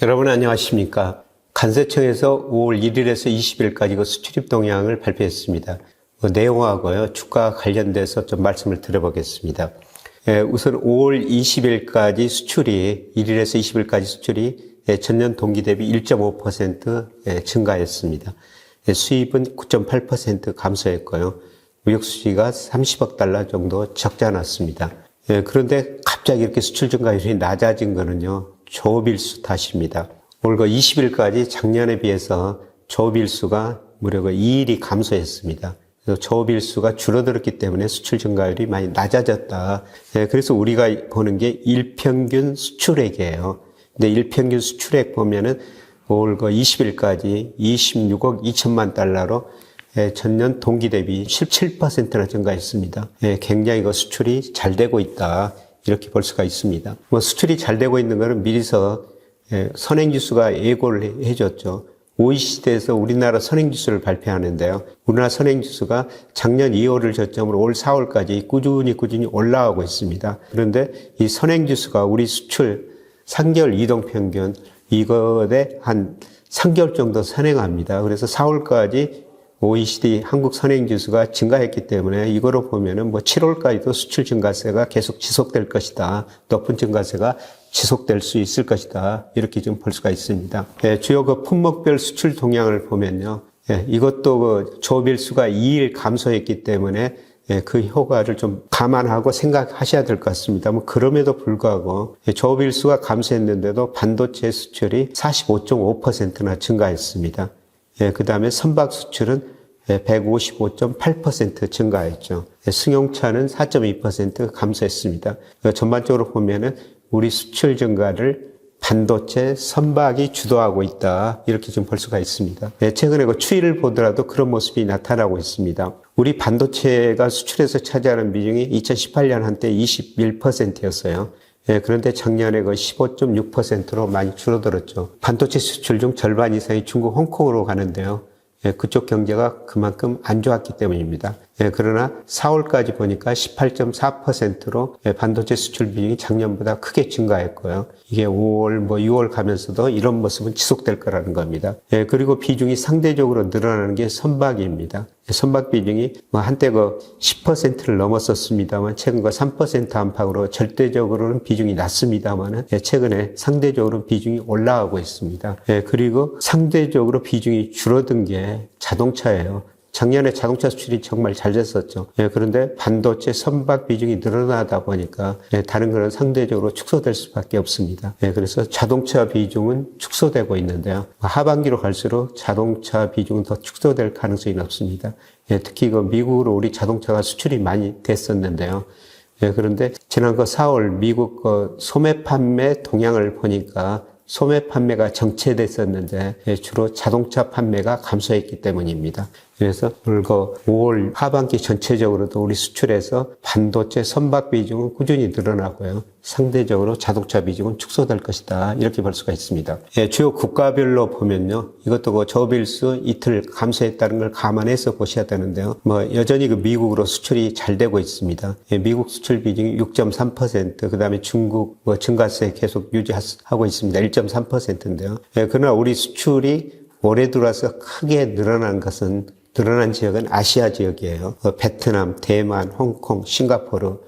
여러분 안녕하십니까? 관세청에서 5월 1일에서 20일까지 그 수출입 동향을 발표했습니다. 그 내용하고요, 주가 관련돼서 좀 말씀을 드려보겠습니다. 우선 5월 20일까지 수출이, 1일에서 20일까지 수출이 전년 동기 대비 1.5% 증가했습니다. 수입은 9.8% 감소했고요. 무역 수지가 30억 달러 정도 적자 났습니다. 그런데 갑자기 이렇게 수출 증가율이 낮아진 거는요, 조업일수 탓입니다. 올 20일까지 작년에 비해서 조업일수가 무려 2일이 감소했습니다. 그래서 조업일수가 줄어들었기 때문에 수출 증가율이 많이 낮아졌다. 그래서 우리가 보는 게 일평균 수출액이에요. 근데 일평균 수출액 보면은 올 20일까지 26억 2천만 달러로 전년 동기 대비 17%나 증가했습니다. 굉장히 수출이 잘 되고 있다. 이렇게 볼 수가 있습니다. 수출이 잘 되고 있는 것은 미리서 선행지수가 예고를 해줬죠. OECD에서 우리나라 선행지수를 발표하는데요. 우리나라 선행지수가 작년 2월을 저점으로 올 4월까지 꾸준히 올라가고 있습니다. 그런데 이 선행지수가 우리 수출 3개월 이동평균 이것에 한 3개월 정도 선행합니다. 그래서 4월까지 OECD 한국 선행지수가 증가했기 때문에 이거로 보면은 7월까지도 수출 증가세가 계속 지속될 것이다. 높은 증가세가 지속될 수 있을 것이다. 이렇게 좀 볼 수가 있습니다. 주요 품목별 수출 동향을 보면요. 이것도 조업일수가 2일 감소했기 때문에 그 효과를 좀 감안하고 생각하셔야 될 것 같습니다. 그럼에도 불구하고 조업일수가 감소했는데도 반도체 수출이 45.5%나 증가했습니다. 그 다음에 선박 수출은 155.8% 증가했죠. 승용차는 4.2% 감소했습니다. 전반적으로 보면은 우리 수출 증가를 반도체, 선박이 주도하고 있다. 이렇게 좀 볼 수가 있습니다. 최근에 추이를 보더라도 그런 모습이 나타나고 있습니다. 우리 반도체가 수출에서 차지하는 비중이 2018년 한때 21%였어요. 그런데 작년에 15.6%로 많이 줄어들었죠. 반도체 수출 중 절반 이상이 중국, 홍콩으로 가는데요. 그쪽 경제가 그만큼 안 좋았기 때문입니다. 그러나 4월까지 보니까 18.4%로 반도체 수출 비중이 작년보다 크게 증가했고요. 이게 5월, 6월 가면서도 이런 모습은 지속될 거라는 겁니다. 그리고 비중이 상대적으로 늘어나는 게 선박입니다. 선박 비중이 한때 10%를 넘었었습니다만 최근 3% 안팎으로 절대적으로는 비중이 낮습니다만 최근에 상대적으로 비중이 올라가고 있습니다. 그리고 상대적으로 비중이 줄어든 게 자동차예요. 작년에 자동차 수출이 정말 잘 됐었죠. 그런데 반도체 선박 비중이 늘어나다 보니까 다른 거는 상대적으로 축소될 수밖에 없습니다. 그래서 자동차 비중은 축소되고 있는데요. 하반기로 갈수록 자동차 비중은 더 축소될 가능성이 높습니다. 특히 미국으로 우리 자동차가 수출이 많이 됐었는데요. 그런데 지난 4월 미국 소매 판매 동향을 보니까 소매 판매가 정체됐었는데 주로 자동차 판매가 감소했기 때문입니다. 그래서 올 5월 하반기 전체적으로도 우리 수출에서 반도체 선박 비중은 꾸준히 늘어나고요. 상대적으로 자동차 비중은 축소될 것이다. 이렇게 볼 수가 있습니다. 주요 국가별로 보면요. 이것도 조업일수 이틀 감소했다는 걸 감안해서 보셔야 되는데요. 여전히 미국으로 수출이 잘 되고 있습니다. 미국 수출 비중이 6.3%, 그 다음에 중국 증가세 계속 유지하고 있습니다. 1.3%인데요. 그러나 우리 수출이 올해 들어와서 크게 늘어난 지역은 아시아 지역이에요. 베트남, 대만, 홍콩, 싱가포르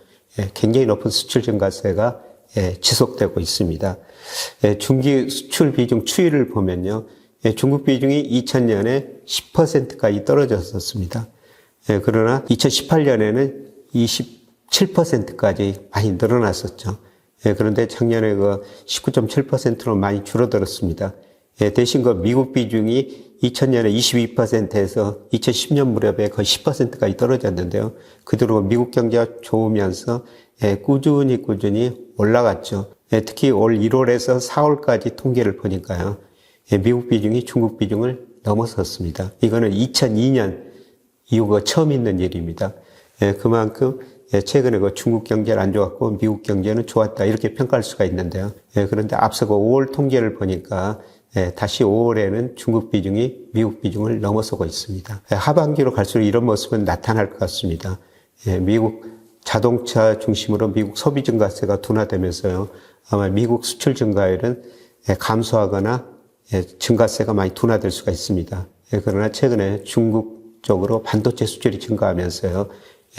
굉장히 높은 수출 증가세가 지속되고 있습니다. 중기 수출 비중 추이를 보면요. 중국 비중이 2000년에 10%까지 떨어졌었습니다. 그러나 2018년에는 27%까지 많이 늘어났었죠. 그런데 작년에 19.7%로 많이 줄어들었습니다. 대신 미국 비중이 2000년에 22%에서 2010년 무렵에 거의 10%까지 떨어졌는데요. 그대로 미국 경제가 좋으면서 꾸준히 올라갔죠. 특히 올 1월에서 4월까지 통계를 보니까요. 미국 비중이 중국 비중을 넘어섰습니다. 이거는 2002년 이후 처음 있는 일입니다. 그만큼 최근에 중국 경제는 안 좋았고 미국 경제는 좋았다 이렇게 평가할 수가 있는데요. 그런데 앞서 5월 통계를 보니까 다시 5월에는 중국 비중이 미국 비중을 넘어서고 있습니다. 하반기로 갈수록 이런 모습은 나타날 것 같습니다. 미국 자동차 중심으로 미국 소비 증가세가 둔화되면서요. 아마 미국 수출 증가율은 감소하거나 증가세가 많이 둔화될 수가 있습니다. 그러나 최근에 중국 쪽으로 반도체 수출이 증가하면서요.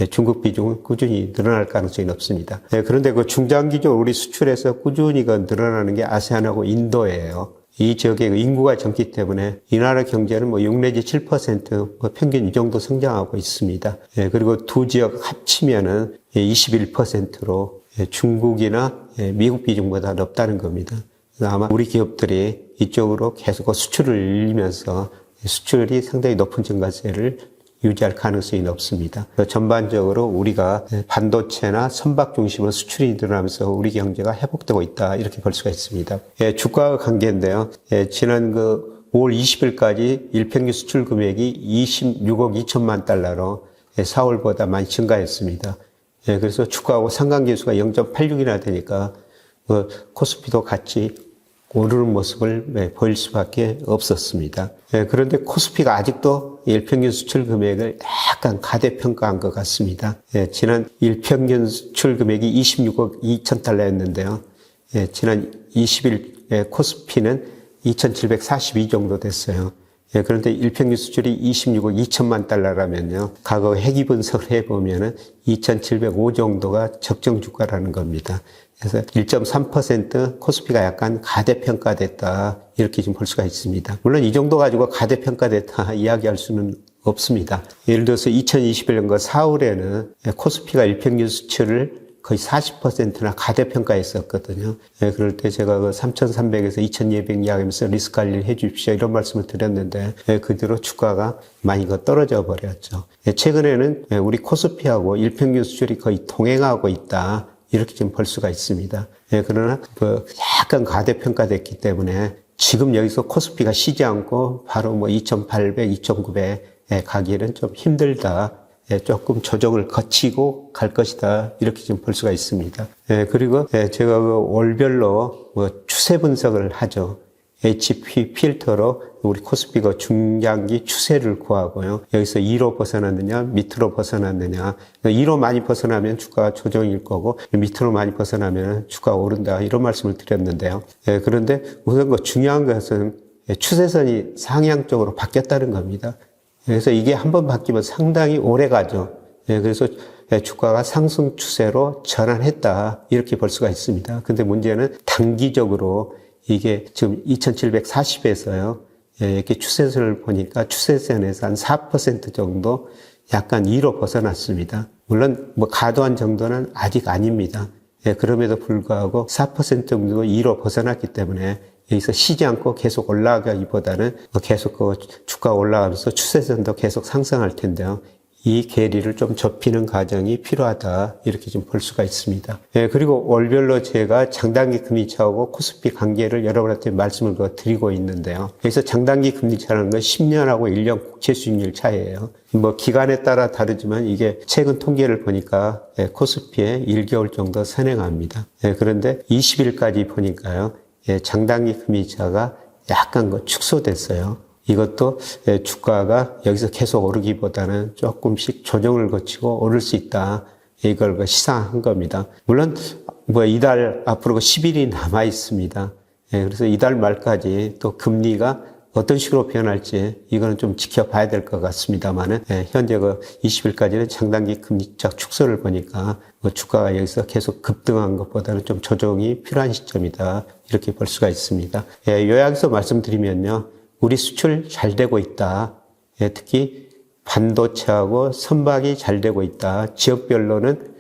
중국 비중은 꾸준히 늘어날 가능성이 높습니다. 그런데 그 중장기적으로 우리 수출에서 꾸준히 늘어나는 게 아세안하고 인도예요. 이 지역의 인구가 적기 때문에 이 나라 경제는 6 내지 7% 평균 이 정도 성장하고 있습니다. 그리고 두 지역 합치면은 21%로 중국이나 미국 비중보다 높다는 겁니다. 그래서 아마 우리 기업들이 이쪽으로 계속 수출을 늘리면서 수출이 상당히 높은 증가세를 유지할 가능성이 높습니다. 전반적으로 우리가 반도체나 선박 중심으로 수출이 늘어나면서 우리 경제가 회복되고 있다 이렇게 볼 수가 있습니다. 주가와 관계인데요. 지난 5월 20일까지 일평균 수출 금액이 26억 2천만 달러로 4월보다 많이 증가했습니다. 그래서 주가하고 상관계수가 0.86이나 되니까 코스피도 같이 오르는 모습을 보일 수밖에 없었습니다. 그런데 코스피가 아직도 일평균 수출 금액을 약간 가대평가한 것 같습니다. 지난 일평균 수출 금액이 26억 2천 달러였는데요. 지난 20일 코스피는 2,742 정도 됐어요. 그런데 일평균 수출이 26억 2천만 달러라면요. 과거 회귀 분석을 해보면은 2,705 정도가 적정 주가라는 겁니다. 그래서 1.3% 코스피가 약간 가대평가됐다. 이렇게 좀 볼 수가 있습니다. 물론 이 정도 가지고 가대평가됐다 이야기할 수는 없습니다. 예를 들어서 2021년 4월에는 코스피가 일평균 수출을 거의 40%나 가대평가했었거든요. 그럴 때 제가 3,300에서 2,200 이야기하면서 리스크 관리를 해 주십시오. 이런 말씀을 드렸는데, 그 뒤로 주가가 많이 떨어져 버렸죠. 최근에는 우리 코스피하고 일평균 수출이 거의 동행하고 있다. 이렇게 좀 볼 수가 있습니다. 그러나 약간 가대평가됐기 때문에 지금 여기서 코스피가 쉬지 않고 바로 2,800, 2,900에 가기에는 좀 힘들다. 조금 조정을 거치고 갈 것이다. 이렇게 좀 볼 수가 있습니다. 그리고 제가 월별로 추세 분석을 하죠. HP 필터로 우리 코스피가 중장기 추세를 구하고요. 여기서 2로 벗어났느냐, 밑으로 벗어났느냐. 2로 많이 벗어나면 주가가 조정일 거고, 밑으로 많이 벗어나면 주가가 오른다. 이런 말씀을 드렸는데요. 그런데 우선 중요한 것은 추세선이 상향적으로 바뀌었다는 겁니다. 그래서 이게 한번 바뀌면 상당히 오래 가죠. 그래서 주가가 상승 추세로 전환했다. 이렇게 볼 수가 있습니다. 근데 문제는 단기적으로 이게 지금 2740에서요. 이렇게 추세선을 보니까 추세선에서 한 4% 정도 약간 2로 벗어났습니다. 물론 과도한 정도는 아직 아닙니다. 그럼에도 불구하고 4% 정도 2로 벗어났기 때문에 여기서 쉬지 않고 계속 올라가기보다는 계속 주가 올라가면서 추세선도 계속 상승할 텐데요. 이 괴리를 좀 좁히는 과정이 필요하다. 이렇게 좀 볼 수가 있습니다. 그리고 월별로 제가 장단기 금리차하고 코스피 관계를 여러분한테 말씀을 드리고 있는데요. 여기서 장단기 금리차라는 건 10년하고 1년 국채 수익률 차이예요. 기간에 따라 다르지만 이게 최근 통계를 보니까 코스피에 1개월 정도 선행합니다. 그런데 20일까지 보니까요. 장단기 금리차가 약간 축소됐어요. 이것도 주가가 여기서 계속 오르기보다는 조금씩 조정을 거치고 오를 수 있다. 이걸 시사한 겁니다. 물론 이달 앞으로 10일이 남아 있습니다. 그래서 이달 말까지 또 금리가 어떤 식으로 변할지 이거는 좀 지켜봐야 될 것 같습니다만은 현재 20일까지는 장단기 금리차 축소를 보니까 주가가 여기서 계속 급등한 것보다는 좀 조정이 필요한 시점이다. 이렇게 볼 수가 있습니다. 요약해서 말씀드리면요. 우리 수출 잘 되고 있다. 특히 반도체하고 선박이 잘 되고 있다. 지역별로는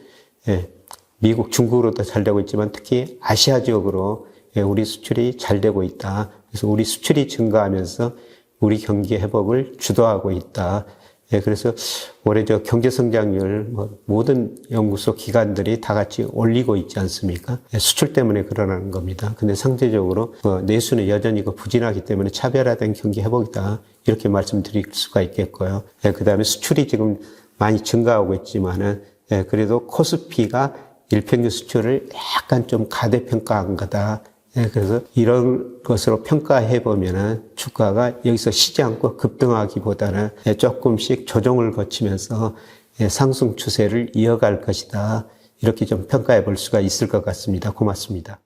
미국, 중국으로도 잘 되고 있지만 특히 아시아 지역으로 우리 수출이 잘 되고 있다. 그래서 우리 수출이 증가하면서 우리 경기 회복을 주도하고 있다. 그래서 올해 경제 성장률 모든 연구소 기관들이 다 같이 올리고 있지 않습니까? 수출 때문에 그러는 겁니다. 근데 상대적으로 내수는 여전히 부진하기 때문에 차별화된 경기 회복이다. 이렇게 말씀드릴 수가 있겠고요. 그 다음에 수출이 지금 많이 증가하고 있지만은 그래도 코스피가 일평균 수출을 약간 좀 가대평가한 거다. 그래서 이런 것으로 평가해 보면은 주가가 여기서 쉬지 않고 급등하기보다는 조금씩 조정을 거치면서 상승 추세를 이어갈 것이다. 이렇게 좀 평가해 볼 수가 있을 것 같습니다. 고맙습니다.